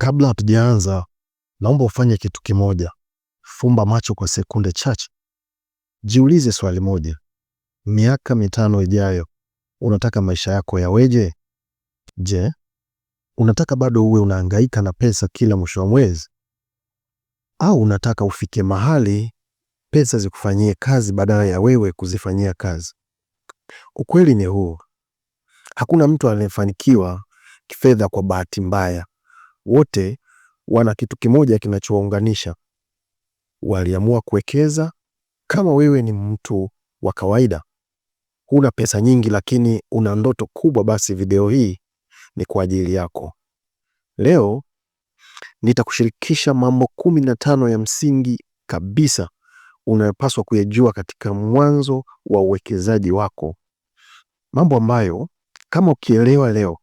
Kabla hatujaanza, naomba ufanye kitu kimoja. Fumba macho kwa sekunde chache. Jiulize swali moja. Miaka 5 ijayo, unataka maisha yako yaweje? Je, unataka bado uwe unahangaika na pesa kila mwisho wa mwezi? Au unataka ufike mahali pesa zikufanyie kazi badala ya wewe kuzifanyia kazi? Ukweli ni huu. Hakuna mtu anayefanikiwa kifedha kwa bahati mbaya. Wote wana kitu kimoja kinachowaunganisha. Waliamua kuwekeza. Kama wewe ni mtu wa kawaida, huna pesa nyingi lakini una ndoto kubwa, basi video hii ni kwa ajili yako. Leo nitakushirikisha mambo 15 ya msingi kabisa unayopaswa kuyajua katika mwanzo wa uwekezaji wako. Mambo ambayo kama ukielewa leo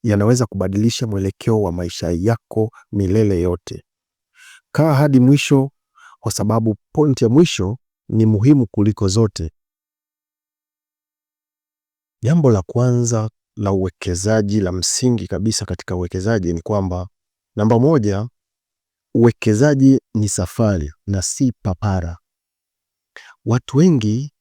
yanaweza kubadilisha mwelekeo wa maisha yako milele yote. Kaa hadi mwisho kwa sababu point ya mwisho ni muhimu kuliko zote. Jambo la kwanza la uwekezaji, la msingi kabisa katika uwekezaji ni kwamba, namba 1, uwekezaji ni safari na si papara. Watu wengi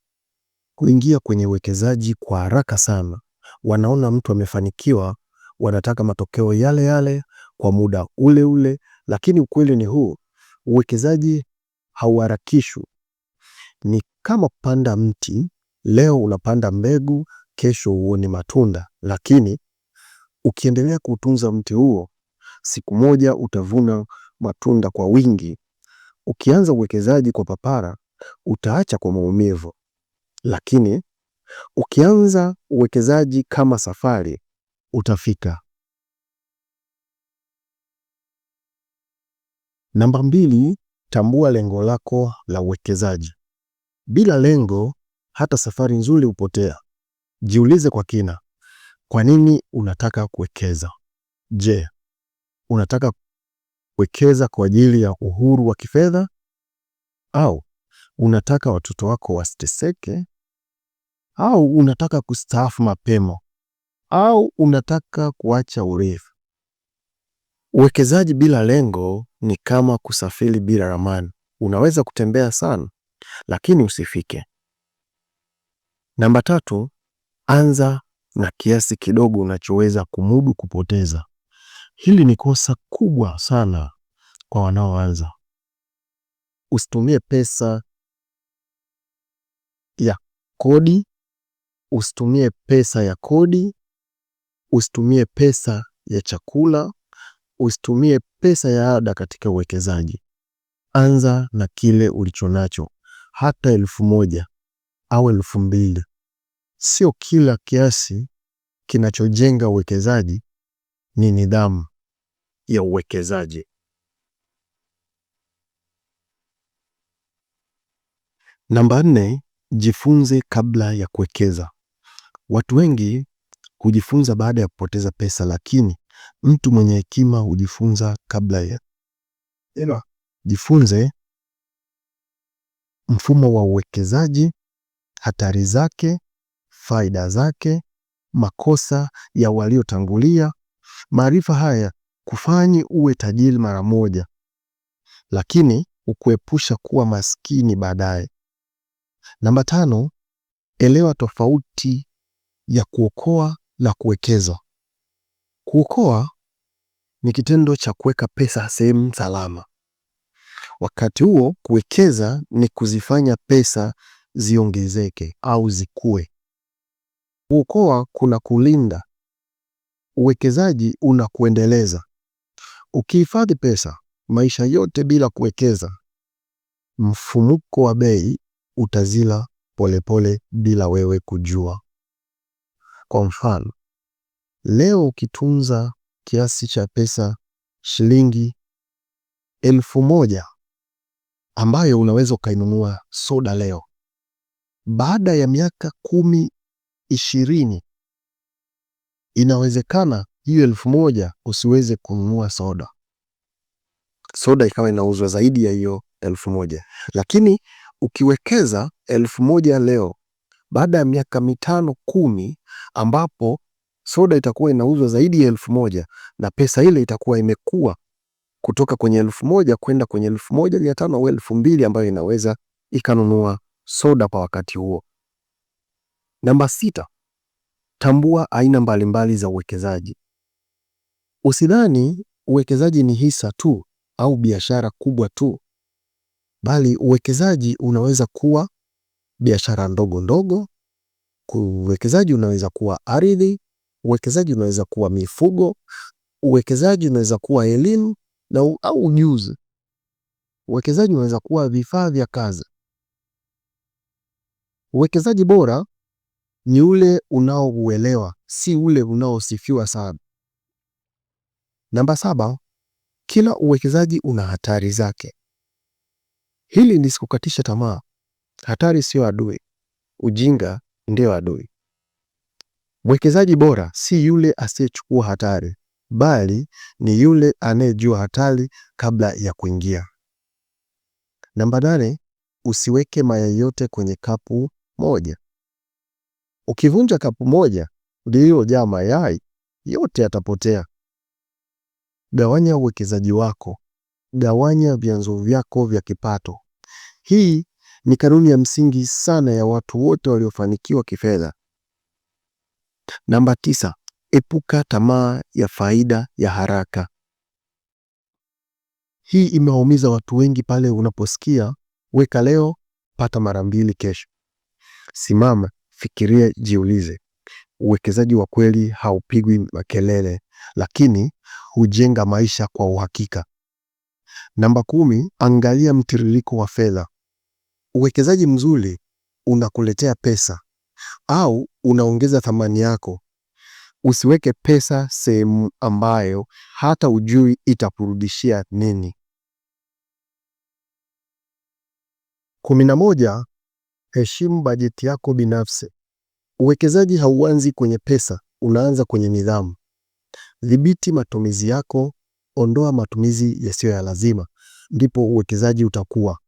kuingia kwenye uwekezaji kwa haraka sana. Wanaona mtu amefanikiwa, wanataka matokeo yale yale kwa muda ule ule, lakini ukweli ni huu. Uwekezaji hauharakishwi. Ni kama kupanda mti. Leo unapanda mbegu, kesho uone matunda, lakini ukiendelea kutunza mti huo, siku moja utavuna matunda kwa wingi. Ukianza uwekezaji kwa papara, utaacha kwa maumivu, lakini ukianza uwekezaji kama safari, utafika. Namba 2, tambua lengo lako la uwekezaji. Bila lengo, hata safari nzuri hupotea. Jiulize kwa kina, kwa nini unataka kuwekeza? Je, unataka kuwekeza kwa ajili ya uhuru wa kifedha? Au unataka watoto wako wasiteseke? Au unataka kustaafu mapema? Au unataka kuacha urithi? Uwekezaji bila lengo ni kama kusafiri bila ramani. Unaweza kutembea sana, lakini usifike. Namba 3, anza na kiasi kidogo unachoweza kumudu kupoteza. Hili ni kosa kubwa sana kwa wanaoanza. Usitumie pesa ya kodi, usitumie pesa ya kodi, usitumie pesa ya chakula, usitumie pesa ya ada katika uwekezaji. Anza na kile ulichonacho, hata 1,000 au 2,000. Sio kila kiasi kinachojenga uwekezaji ni nidhamu ya uwekezaji. Namba 4, jifunze kabla ya kuwekeza. Watu wengi hujifunza baada ya kupoteza pesa, lakini mtu mwenye hekima hujifunza kabla ya. Jifunze mfumo wa uwekezaji, hatari zake, faida zake, makosa ya waliotangulia. Maarifa haya kufanyi uwe tajiri mara moja, lakini ukuepusha kuwa maskini baadaye. Namba 5, elewa tofauti ya kuokoa na kuwekeza. Kuokoa ni kitendo cha kuweka pesa sehemu salama. Wakati huo kuwekeza ni kuzifanya pesa ziongezeke au zikue. Kuokoa kuna kulinda. Uwekezaji unakuendeleza. Ukihifadhi pesa maisha yote bila kuwekeza, mfumuko wa bei utazila polepole bila wewe kujua. Kwa mfano, leo ukitunza kiasi cha pesa shilingi 1,000 ambayo unaweza ukainunua soda leo, baada ya miaka 10, 20 inawezekana hiyo 1,000 usiweze kununua soda. Soda ikawa inauzwa zaidi ya hiyo 1,000. Lakini ukiwekeza 1,000 leo, baada ya miaka 5, 10 ambapo soda itakuwa inauzwa zaidi ya 1,000 na pesa ile itakuwa imekuwa kutoka kwenye 1,000 kwenda kwenye 1,500 au 2,000 ambayo inaweza ikanunua soda kwa wakati huo. Namba 6, tambua aina mbalimbali za uwekezaji. Usidhani uwekezaji ni hisa tu au biashara kubwa tu, bali uwekezaji unaweza kuwa biashara ndogo ndogo, uwekezaji unaweza kuwa ardhi, uwekezaji unaweza kuwa mifugo, uwekezaji unaweza kuwa elimu au ujuzi. Uwekezaji unaweza kuwa vifaa vya kazi. Uwekezaji bora ni ule unaouelewa, si ule unaosifiwa sana. Namba 7, kila uwekezaji una hatari zake. Hili lisikukatisha tamaa. Hatari sio adui, ujinga ndio adui. Mwekezaji bora si yule asiyechukua hatari, bali ni yule anayejua hatari kabla ya kuingia. Namba 8, usiweke mayai yote kwenye kapu moja. Ukivunja kapu moja lililojaa mayai, yote yatapotea. Gawanya uwekezaji wako, gawanya vyanzo vyako vya kipato. Hii ni kanuni ya msingi sana ya watu wote waliofanikiwa kifedha. Namba 9, epuka tamaa ya faida ya haraka. Hii imewaumiza watu wengi pale unaposikia weka leo pata mara 2 kesho. Simama, fikiria, jiulize. Uwekezaji wa kweli haupigwi makelele, lakini hujenga maisha kwa uhakika. Namba 10, angalia mtiririko wa fedha. Uwekezaji mzuri unakuletea pesa au unaongeza thamani yako. Usiweke pesa sehemu ambayo hata ujui itakurudishia nini. 11, heshimu bajeti yako binafsi. Uwekezaji hauanzi kwenye pesa, unaanza kwenye nidhamu. Dhibiti matumizi yako, ondoa matumizi yasiyo ya lazima, ndipo uwekezaji utakuwa.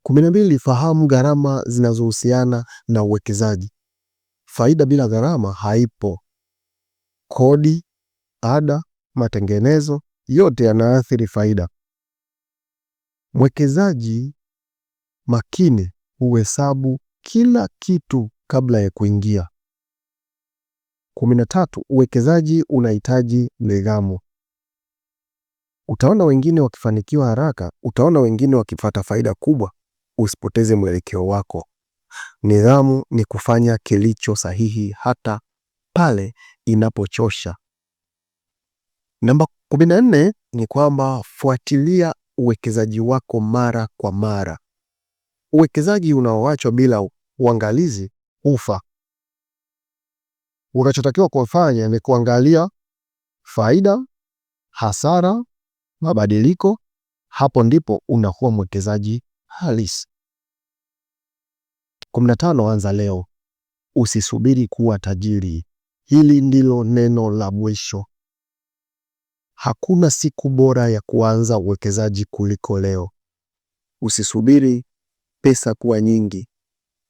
12, fahamu gharama zinazohusiana na uwekezaji. Faida bila gharama haipo. Kodi, ada, matengenezo, yote yanaathiri faida. Mwekezaji makini huhesabu kila kitu kabla ya kuingia. 13, uwekezaji unahitaji nidhamu. Utaona wengine wakifanikiwa haraka, utaona wengine wakipata faida kubwa. Usipoteze mwelekeo wako. Nidhamu ni kufanya kilicho sahihi hata pale inapochosha. Namba 14 ni kwamba fuatilia uwekezaji wako mara kwa mara. Uwekezaji unaoachwa bila uangalizi ufa. Unachotakiwa kufanya ni kuangalia faida, hasara, mabadiliko. Hapo ndipo unakuwa mwekezaji halisi. 15, anza leo. Usisubiri kuwa tajiri. Hili ndilo neno la mwisho. Hakuna siku bora ya kuanza uwekezaji kuliko leo. Usisubiri pesa kuwa nyingi.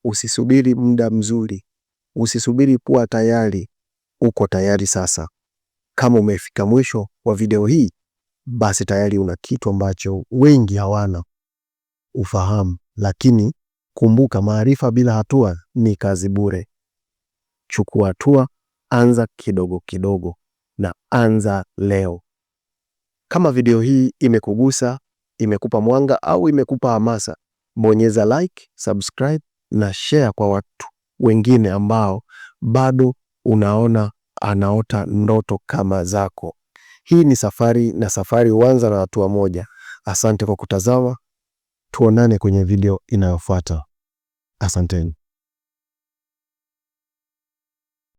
Usisubiri muda mzuri. Usisubiri kuwa tayari. Uko tayari sasa. Kama umefika mwisho wa video hii, basi tayari una kitu ambacho wengi hawana, ufahamu. Lakini kumbuka, maarifa bila hatua ni kazi bure. Chukua hatua, anza kidogo kidogo na anza leo. Kama video hii imekugusa, imekupa mwanga au imekupa hamasa, bonyeza like, subscribe na share kwa watu wengine ambao bado unaona anaota ndoto kama zako. Hii ni safari, na safari huanza na hatua moja. Asante kwa kutazama. Tuonane kwenye video inayofuata. Asanteni.